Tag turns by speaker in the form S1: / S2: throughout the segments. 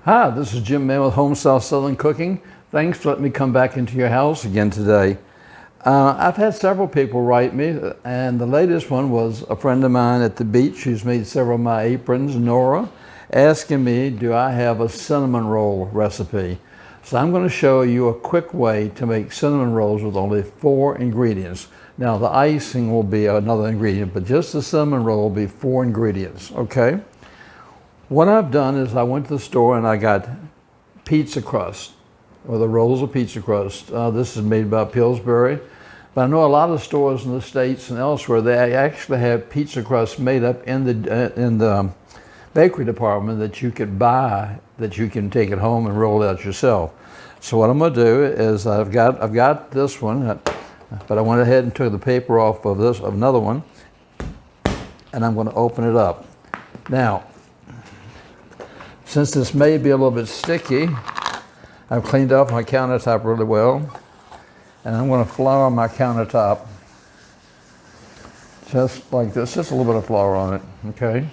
S1: Hi, this is Jim Mann with Homestyle Southern Cooking. Thanks for letting me come back into your house again today. I've had several people write me, and the latest one was a friend of mine at the beach who's made several of my aprons, Nora, asking me, do I have a cinnamon roll recipe? So I'm going to show you a quick way to make cinnamon rolls with only 4 ingredients. Now the icing will be another ingredient, but just the cinnamon roll will be 4 ingredients, okay? What I've done is I went to the store and I got pizza crust, or the rolls of pizza crust. This is made by Pillsbury, but I know a lot of stores in the States and elsewhere, they actually have pizza crust made up in the bakery department that you could buy, that you can take it home and roll it out yourself. So what I'm going to do is I've got this one, but I went ahead and took the paper off of another one, and I'm going to open it up. Now, since this may be a little bit sticky, I've cleaned off my countertop really well, and I'm going to flour my countertop just like this, just a little bit of flour on it, okay?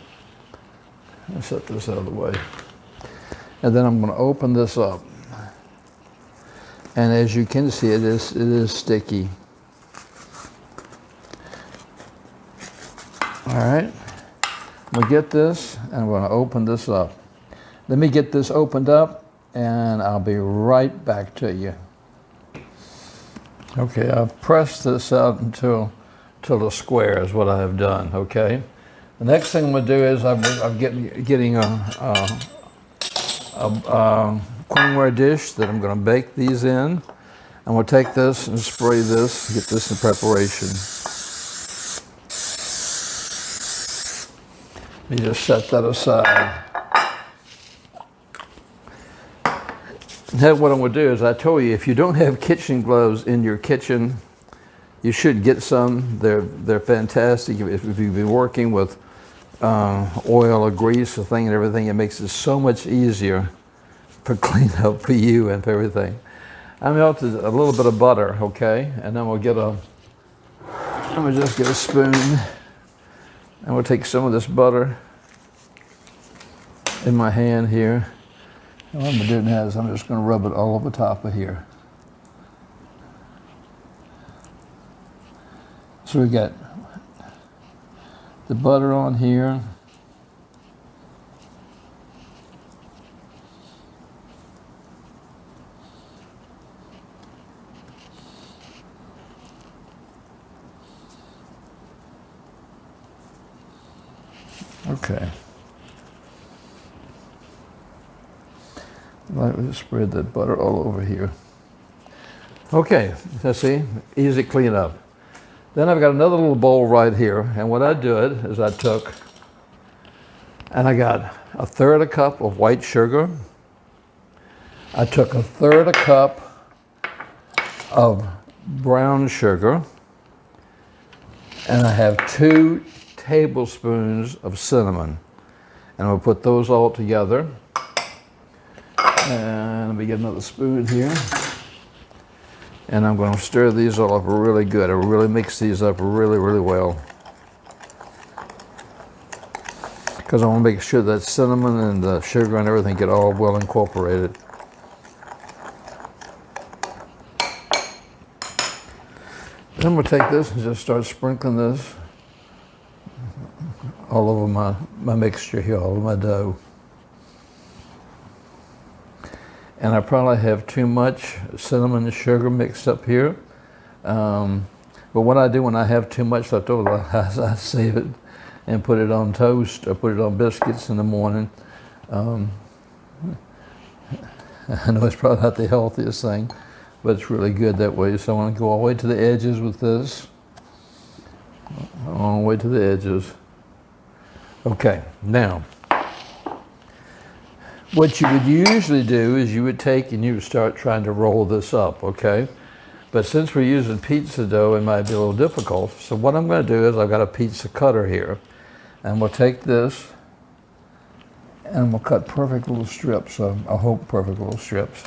S1: Let's set this out of the way. And then I'm going to open this up. And as you can see, it is sticky. All right, I'm going to get this, and I'm going to open this up. Let me get this opened up, and I'll be right back to you. Okay, I've pressed this out until a square is what I have done, okay? The next thing I'm going to do is I'm getting a queenware dish that I'm going to bake these in. I'm going to take this and spray this, get this in preparation. Let me just set that aside. Now what I'm going to do is, I told you, if you don't have kitchen gloves in your kitchen, you should get some. They're fantastic. If you've been working with oil or grease or thing and everything, it makes it so much easier for cleanup for you and for everything. I melted a little bit of butter, okay, and then I'm gonna just get a spoon, and we'll take some of this butter in my hand here. And what I'm gonna do now is I'm just gonna rub it all over the top of here. So we got the butter on here. Okay. Lightly spread that butter all over here. Okay, let's see, easy clean up. Then I've got another little bowl right here, and what I did is I took and I got 1/3 cup of white sugar. I took 1/3 cup of brown sugar, and I have 2 tablespoons of cinnamon. And I'll put those all together. And let me get another spoon here. And I'm going to stir these all up really good. I really mix these up really, really well. Because I want to make sure that cinnamon and the sugar and everything get all well incorporated. Then I'm going to take this and just start sprinkling this all over my mixture here, all over my dough. And I probably have too much cinnamon and sugar mixed up here. But what I do when I have too much left over, I save it and put it on toast or put it on biscuits in the morning. I know it's probably not the healthiest thing, but it's really good that way. So I want to go all the way to the edges with this. All the way to the edges. Okay, now, what you would usually do is you would take and you would start trying to roll this up, okay? But since we're using pizza dough, it might be a little difficult. So what I'm going to do is I've got a pizza cutter here, and we'll take this and we'll cut perfect little strips. I hope perfect little strips.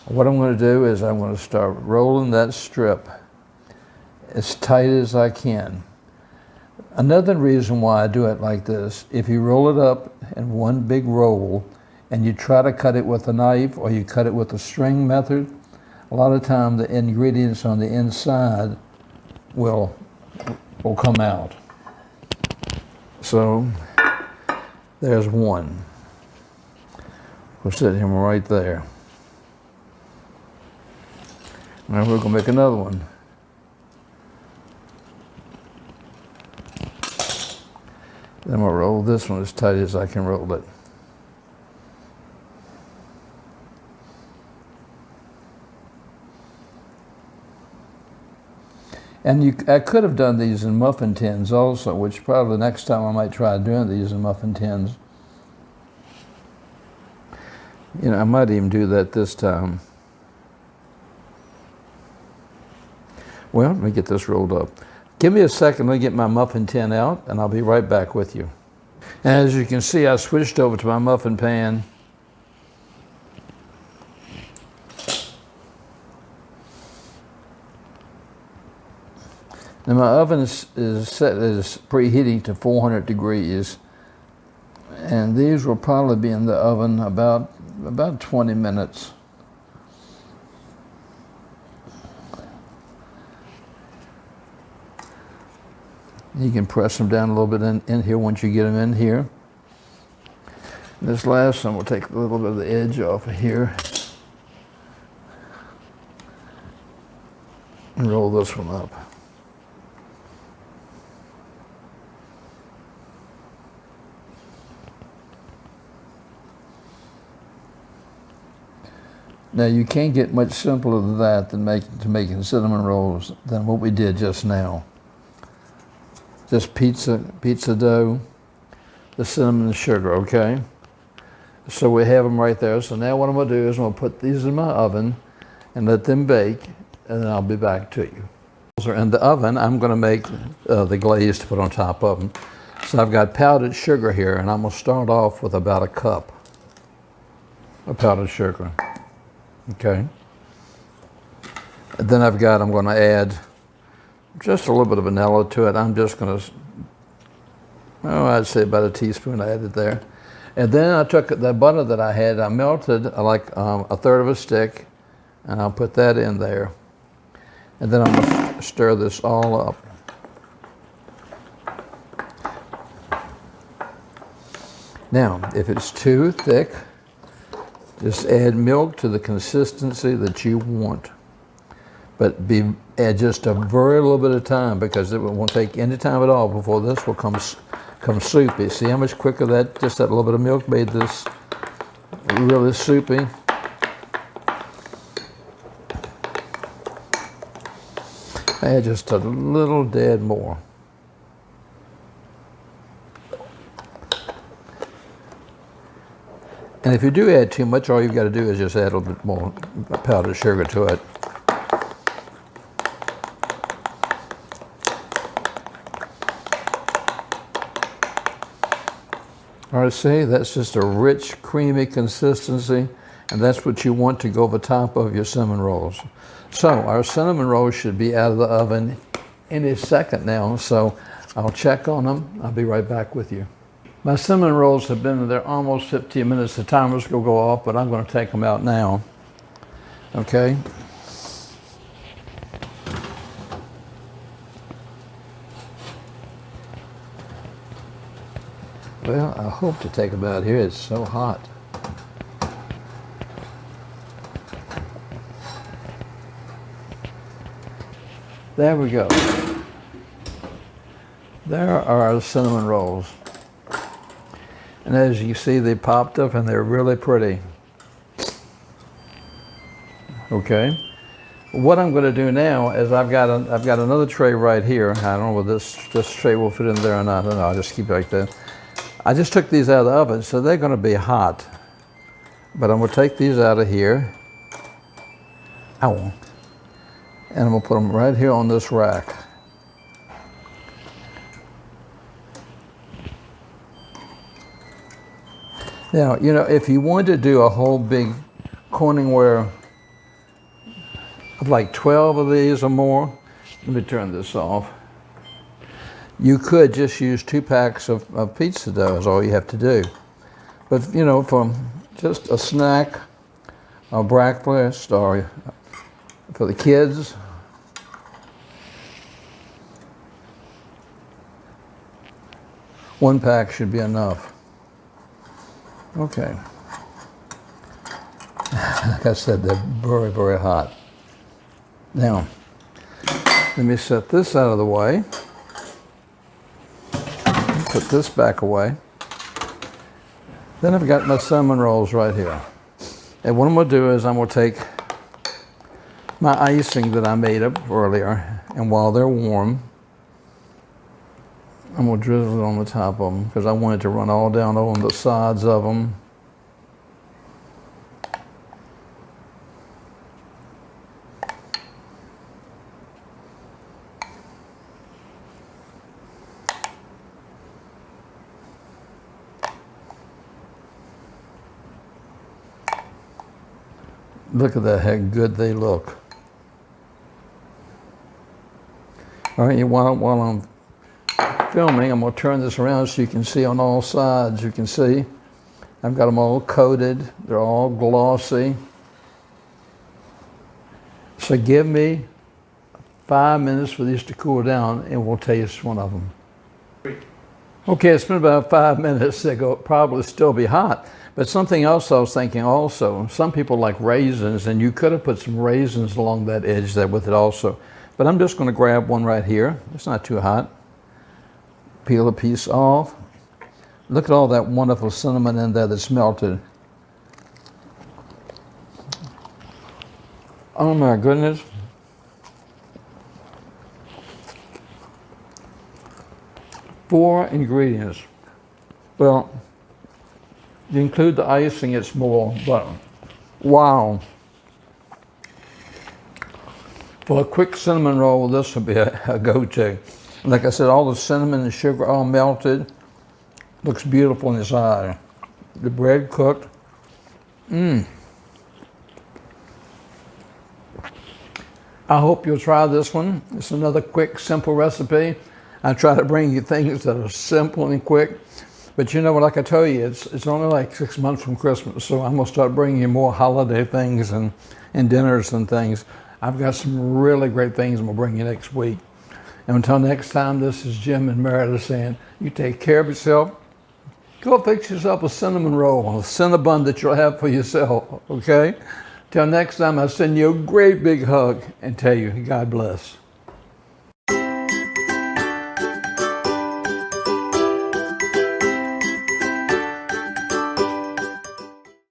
S1: What I'm going to do is I'm going to start rolling that strip as tight as I can. Another reason why I do it like this, if you roll it up in one big roll, and you try to cut it with a knife or you cut it with a string method, a lot of time the ingredients on the inside will come out. So there's one. We'll set him right there. Now we're gonna make another one. Then I'm gonna roll this one as tight as I can roll it. And I could have done these in muffin tins also, which probably next time I might try doing these in muffin tins. You know, I might even do that this time. Well, let me get this rolled up. Give me a second, let me get my muffin tin out, and I'll be right back with you. And as you can see, I switched over to my muffin pan. Now my oven is preheating to 400 degrees, and these will probably be in the oven about 20 minutes. You can press them down a little bit in here once you get them in here. This last one will take a little bit of the edge off of here. And roll this one up. Now you can't get much simpler than that than making cinnamon rolls than what we did just now. Just pizza dough, the cinnamon and sugar, okay? So we have them right there. So now what I'm gonna do is I'm gonna put these in my oven and let them bake, and then I'll be back to you. Those are in the oven. I'm gonna make the glaze to put on top of them. So I've got powdered sugar here, and I'm gonna start off with about a cup of powdered sugar. Okay. And then I'm going to add just a little bit of vanilla to it. I'm just going to, I'd say about a teaspoon I added there. And then I took the butter that I had, I melted like a third of a stick, and I'll put that in there. And then I'm going to stir this all up. Now, if it's too thick, just add milk to the consistency that you want. But add just a very little bit of time, because it won't take any time at all before this will come soupy. See how much quicker just that little bit of milk made this really soupy? Add just a little tad more. And if you do add too much, all you've got to do is just add a little bit more powdered sugar to it. All right, see, that's just a rich, creamy consistency, and that's what you want to go over top of your cinnamon rolls. So our cinnamon rolls should be out of the oven any second now, so I'll check on them. I'll be right back with you. My cinnamon rolls have been in there almost 15 minutes. The timer's gonna go off, but I'm gonna take them out now. Okay. Well, I hope to take them out here. It's so hot. There we go. There are our cinnamon rolls. And as you see, they popped up and they're really pretty. Okay. What I'm going to do now is I've got another tray right here. I don't know whether this tray will fit in there or not. I don't know. I'll just keep it like that. I just took these out of the oven, so they're going to be hot. But I'm going to take these out of here. Ow. And I'm going to put them right here on this rack. Now, you know, if you wanted to do a whole big Corningware of like 12 of these or more, let me turn this off. You could just use 2 packs of pizza dough is all you have to do. But, you know, for just a snack, or breakfast, or for the kids. One pack should be enough. Okay. Like I said, they're very, very hot. Now, let me set this out of the way. Put this back away. Then I've got my cinnamon rolls right here. And what I'm going to do is I'm going to take my icing that I made up earlier, and while they're warm, I'm going to drizzle it on the top of them because I want it to run all down on the sides of them. Look at that, how good they look. All right, while I'm filming, I'm going to turn this around so you can see on all sides. You can see I've got them all coated. They're all glossy. So give me 5 minutes for these to cool down and we'll taste one of them. Okay, it's been about 5 minutes. They'll probably still be hot. But something else I was thinking also, some people like raisins, and you could have put some raisins along that edge there with it also. But I'm just going to grab one right here. It's not too hot. Peel a piece off. Look at all that wonderful cinnamon in there that's melted. Oh my goodness. Four ingredients. Well, you include the icing, it's more, but wow. For a quick cinnamon roll, this would be a go-to. Like I said, all the cinnamon and sugar all melted. Looks beautiful inside. The bread cooked. I hope you'll try this one. It's another quick, simple recipe. I try to bring you things that are simple and quick. But you know what, like I tell you, it's only like 6 months from Christmas, so I'm going to start bringing you more holiday things and dinners and things. I've got some really great things I'm going to bring you next week. And until next time, this is Jim and Merida saying, you take care of yourself. Go fix yourself a cinnamon roll, a cinnamon bun that you'll have for yourself, okay? Till next time, I send you a great big hug and tell you, God bless.